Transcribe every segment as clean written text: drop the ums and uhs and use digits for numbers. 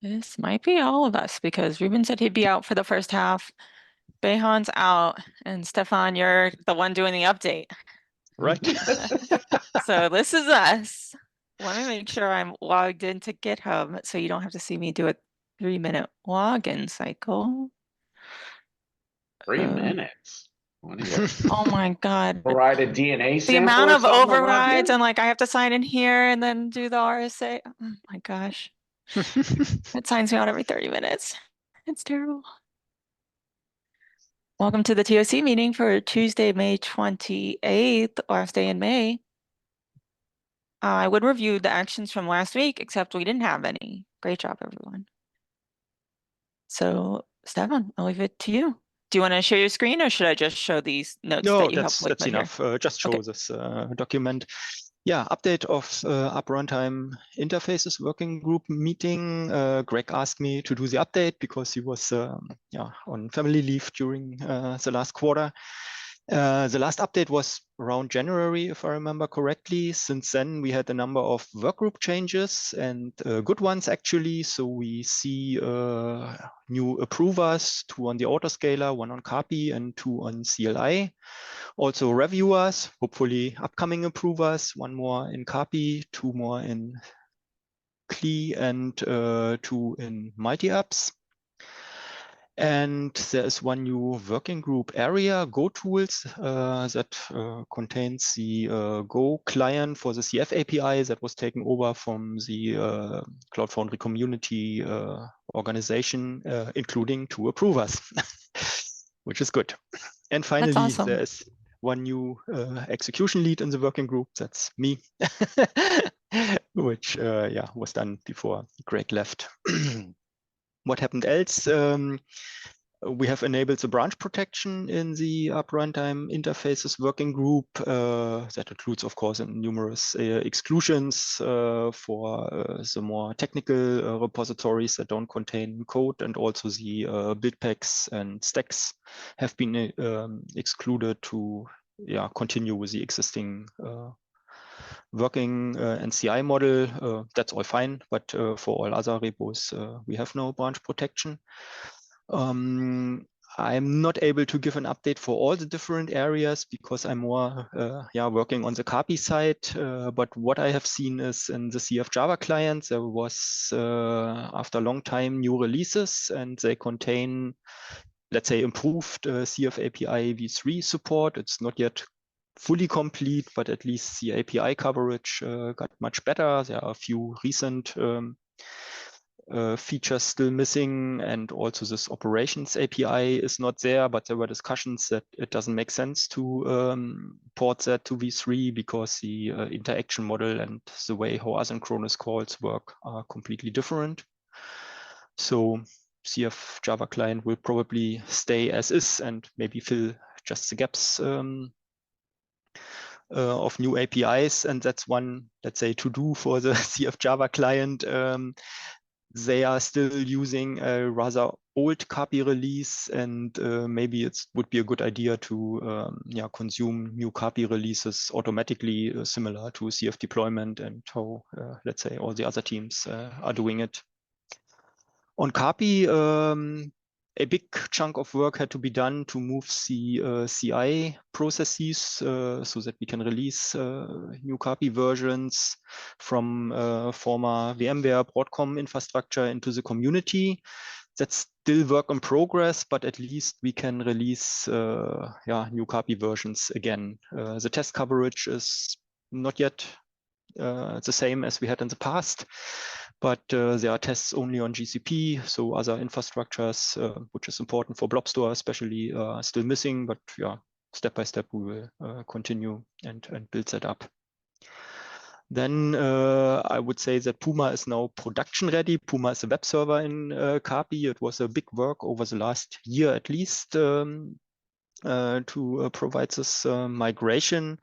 This might be all of us because Ruben said he'd be out for the first half. Beyhan's out, and Stephan, you're the one doing the update. Right. So this is us. Let me make sure I'm logged into GitHub so you don't have to see me do a 3-minute login cycle. 3 minutes. What do you Oh my God. provide a DNA The sample amount or of something to log overrides in? and like I have to sign in here and then do the RSA. Oh my gosh. It signs me out every 30 minutes. It's terrible. Welcome to the TOC meeting for Tuesday, May 28th, last day in May. I would review the actions from last week, except we didn't have any. Great job, everyone. So, Stephan, I'll leave it to you. Do you want to share your screen or should I just show these notes No, that you that's have like right enough. Just show Okay. this document. Yeah, update of Up Runtime Interfaces Working Group meeting. Greg asked me to do the update because he was on family leave during the last quarter. The last update was around January, if I remember correctly. Since then, we had a number of workgroup changes and good ones, actually. So we see new approvers, 2 on the autoscaler, 1 on CAPI, and 2 on CLI. Also reviewers, hopefully upcoming approvers, 1 more in CAPI, 2 more in CLI, and 2 in multiapps. And there is 1 new working group area, Go tools, that contains the Go client for the CF API that was taken over from the CloudFoundry community organization, including 2 approvers, which is good. And finally, awesome. there's 1 new execution lead in the working group. That's me, which was done before Greg left. What happened else? We have enabled the branch protection in the Up Runtime Interfaces Working Group. That includes, of course, numerous exclusions for the more technical repositories that don't contain code, and also the buildpacks and stacks have been excluded to continue with the existing working and CI model. That's all fine, but for all other repos, we have no branch protection. I'm not able to give an update for all the different areas because I'm more working on the CAPI side. But what I have seen is in the CF Java client, there was, after a long time, new releases, and they contain, let's say, improved CF API v3 support. It's not yet fully complete, but at least the API coverage got much better. There are a few recent features still missing, and also this operations API is not there, but there were discussions that it doesn't make sense to port that to v3 because the interaction model and the way how asynchronous calls work are completely different. So CF Java client will probably stay as is and maybe fill just the gaps of new APIs, and that's one, let's say, to do for the CF Java client. They are still using a rather old CAPI release, and maybe it would be a good idea to consume new CAPI releases automatically, similar to CF deployment and how, let's say, all the other teams are doing it. On CAPI, a big chunk of work had to be done to move the CI processes so that we can release new CAPI versions from former VMware Broadcom infrastructure into the community. That's still work in progress, but at least we can release new CAPI versions again. The test coverage is not yet the same as we had in the past, but there are tests only on GCP, so other infrastructures, which is important for Blobstore especially, are still missing, but step by step we will continue and build that up. Then I would say that Puma is now production ready. Puma is a web server in CAPI. It was a big work over the last year at least to provide this migration.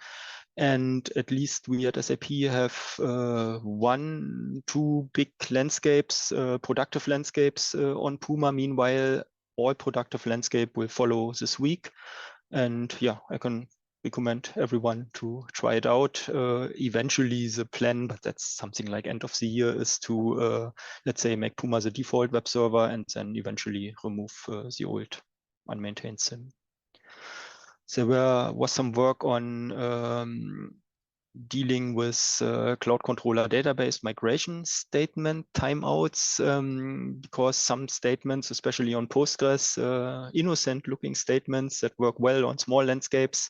And at least we at SAP have 1-2 big landscapes, productive landscapes on Puma. Meanwhile, all productive landscape will follow this week. And I can recommend everyone to try it out. Eventually the plan, but that's something like end of the year, is to, let's say, make Puma the default web server and then eventually remove the old unmaintained sim. There was some work on dealing with Cloud Controller database migration statement timeouts, because some statements, especially on Postgres, innocent looking statements that work well on small landscapes,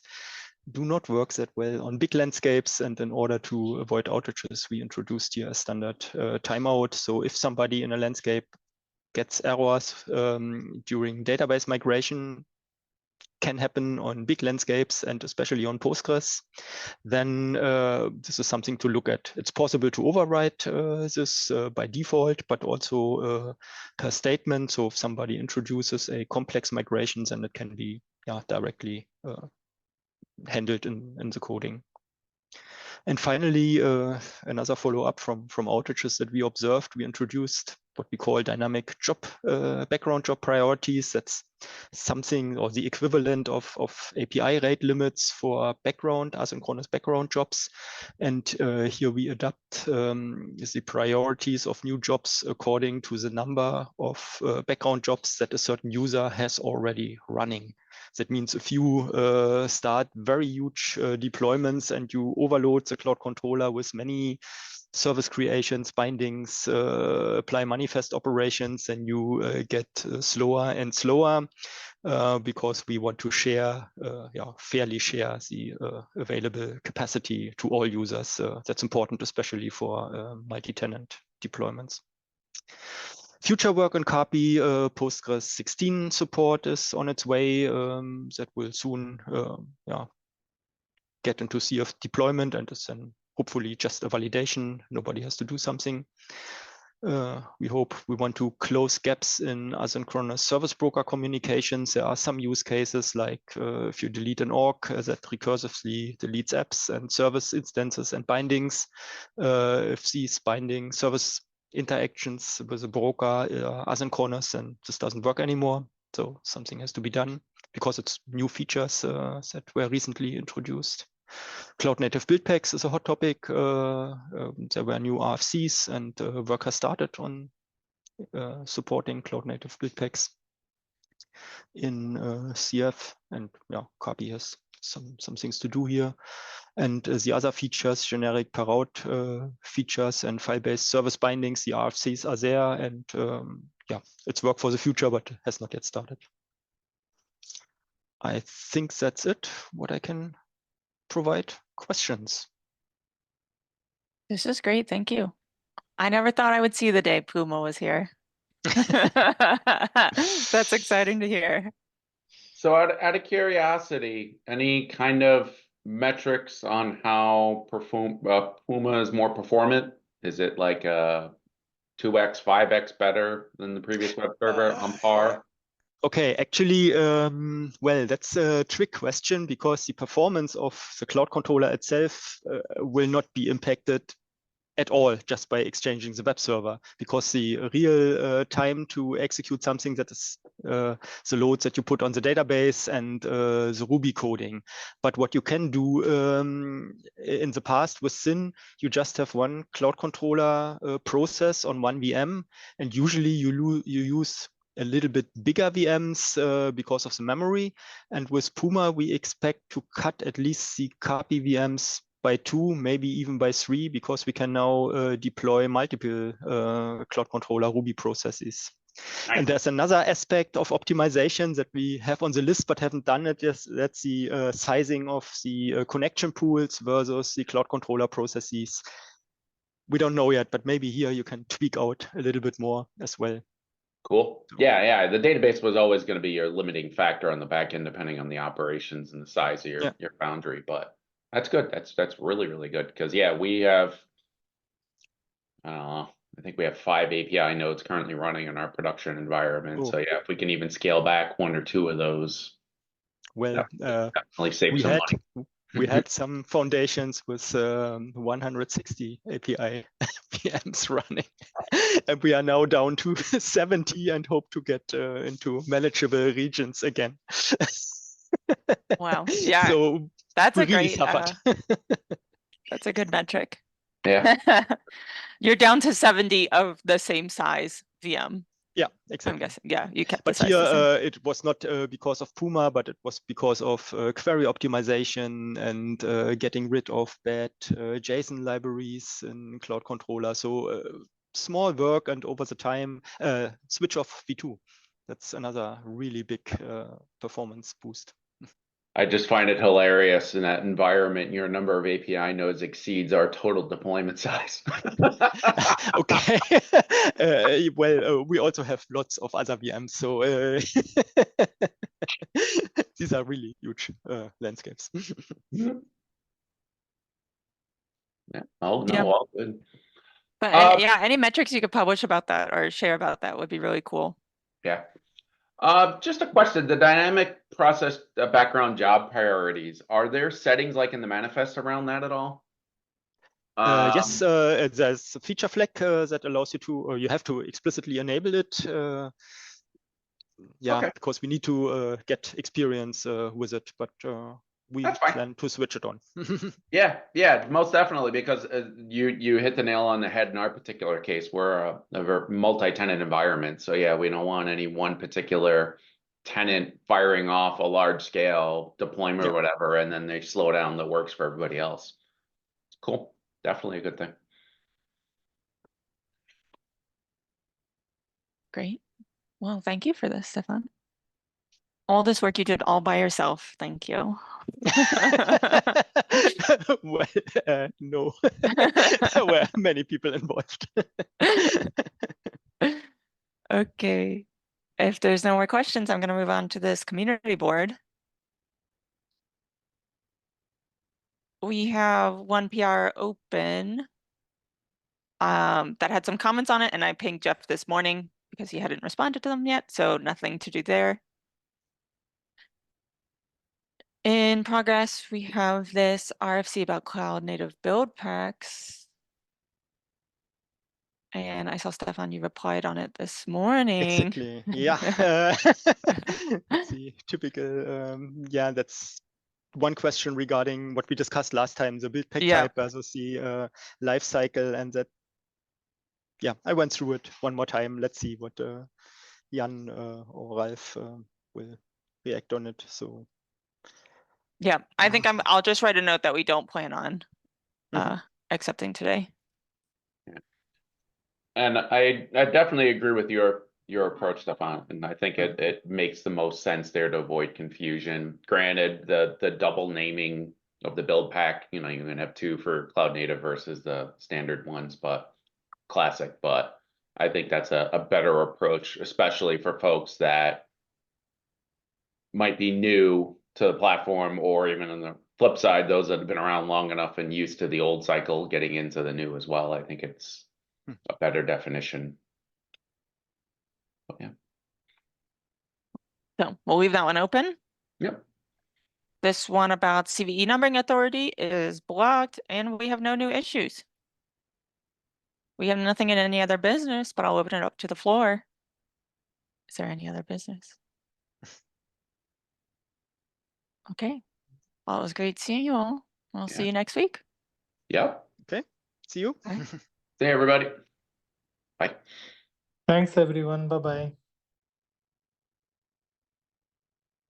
do not work that well on big landscapes. And in order to avoid outages, we introduced here a standard timeout. So if somebody in a landscape gets errors during database migration, can happen on big landscapes and especially on Postgres, then this is something to look at. It's possible to override this by default, but also per statement. So if somebody introduces a complex migration, then it can be directly handled in the coding. And finally, another follow-up from outages that we observed, we introduced what we call dynamic job background job priorities. That's something or the equivalent of API rate limits for background, asynchronous background jobs. And here we adapt the priorities of new jobs according to the number of background jobs that a certain user has already running. That means if you start very huge deployments and you overload the Cloud Controller with many service creations, bindings, apply manifest operations, and you get slower and slower because we want to share, fairly share the available capacity to all users. That's important, especially for multi-tenant deployments. Future work on CAPI, Postgres 16 support is on its way. That will soon get into CF deployment and is then hopefully just a validation. Nobody has to do something. We hope we want to close gaps in asynchronous service broker communications. There are some use cases like if you delete an org that recursively deletes apps and service instances and bindings. If these binding service interactions with a broker are asynchronous, and this doesn't work anymore. So something has to be done because it's new features that were recently introduced. Cloud native buildpacks is a hot topic. There were new RFCs and work has started on supporting cloud native buildpacks in CF, and CAPI has some things to do here. And the other features, generic parout features and file-based service bindings, the RFCs are there, and it's work for the future, but has not yet started. I think that's it, what I can provide. Questions? This is great. Thank you. I never thought I would see the day Puma was here. That's exciting to hear. So out of curiosity, any kind of metrics on how Puma is more performant? Is it like 2x, 5x better than the previous web server on par? Okay, actually, well, that's a trick question because the performance of the Cloud Controller itself will not be impacted at all just by exchanging the web server, because the real time to execute something, that is the loads that you put on the database and the Ruby coding. But what you can do in the past with Syn, you just have one Cloud Controller process on one VM, and usually you use a little bit bigger VMs because of the memory. And with Puma, we expect to cut at least the CAPI VMs by 2, maybe even by 3, because we can now deploy multiple Cloud Controller Ruby processes. Nice. And there's another aspect of optimization that we have on the list but haven't done it yet. That's the sizing of the connection pools versus the Cloud Controller processes. We don't know yet, but maybe here you can tweak out a little bit more as well. Cool. Yeah. The database was always going to be your limiting factor on the back end, depending on the operations and the size of your foundry. But that's good. That's really, really good. Because we have, I think we have 5 API nodes currently running in our production environment. So if we can even scale back 1 or 2 of those, well, definitely save some money. We had some foundations with 160 API VMs running, and we are now down to 70 and hope to get into manageable regions again. Wow. Yeah. So That's we a really great, suffered. that's a good metric. Yeah. You're down to 70 of the same size VM. Yeah, I'm exactly. guessing. Yeah, you kept the But size here the same. it was not because of Puma, but it was because of query optimization and getting rid of bad JSON libraries in Cloud Controller. So small work, and over the time, switch off V2. That's another really big performance boost. I just find it hilarious in that environment, your number of API nodes exceeds our total deployment size. Okay. Well, we also have lots of other VMs, so these are really huge landscapes. Yeah. Oh, no, Yeah. all good. But yeah, any metrics you could publish about that or share about that would be really cool. Yeah. Just a question, the dynamic process background job priorities, are there settings like in the manifest around that at all? Yes, there's a feature flag that allows you to, or you have to explicitly enable it. Yeah, Okay. because we need to get experience with it, but we That's fine. plan to switch it on. Yeah, most definitely, because you hit the nail on the head in our particular case. We're a multi-tenant environment, so yeah, we don't want any one particular tenant firing off a large scale deployment or whatever, and then they slow down the works for everybody else. Cool, definitely a good thing. Great. Well, thank you for this, Stephan. All this work you did all by yourself. Thank you. Well, no, there were many people involved. Okay. If there's no more questions, I'm going to move on to this community board. We have one PR open that had some comments on it, and I pinged Jeff this morning because he hadn't responded to them yet, so nothing to do there. In progress, we have this RFC about cloud native build packs. And I saw Stephan, you replied on it this morning. Exactly. Yeah. Let's see. Typical. Yeah, that's one question regarding what we discussed last time, the build pack type versus the life cycle, and that. Yeah, I went through it one more time. Let's see what Jan or Ralph will react on it. So. Yeah, I think I'll just write a note that we don't plan on accepting today. Yeah. And I definitely agree with your approach, Stephan, and I think it makes the most sense there to avoid confusion. Granted, the double naming of the build pack, you can have two for cloud native versus the standard ones, but classic. But I think that's a better approach, especially for folks that might be new to the platform, or even on the flip side, those that have been around long enough and used to the old cycle getting into the new as well. I think it's a better definition. But yeah. So we'll leave that one open. Yep. This one about CVE numbering authority is blocked, and we have no new issues. We have nothing in any other business, but I'll open it up to the floor. Is there any other business? Okay. Well, it was great seeing you all. I'll see you next week. Yep. Okay. See you. All right. See you, everybody. Bye. Thanks, everyone. Bye-bye.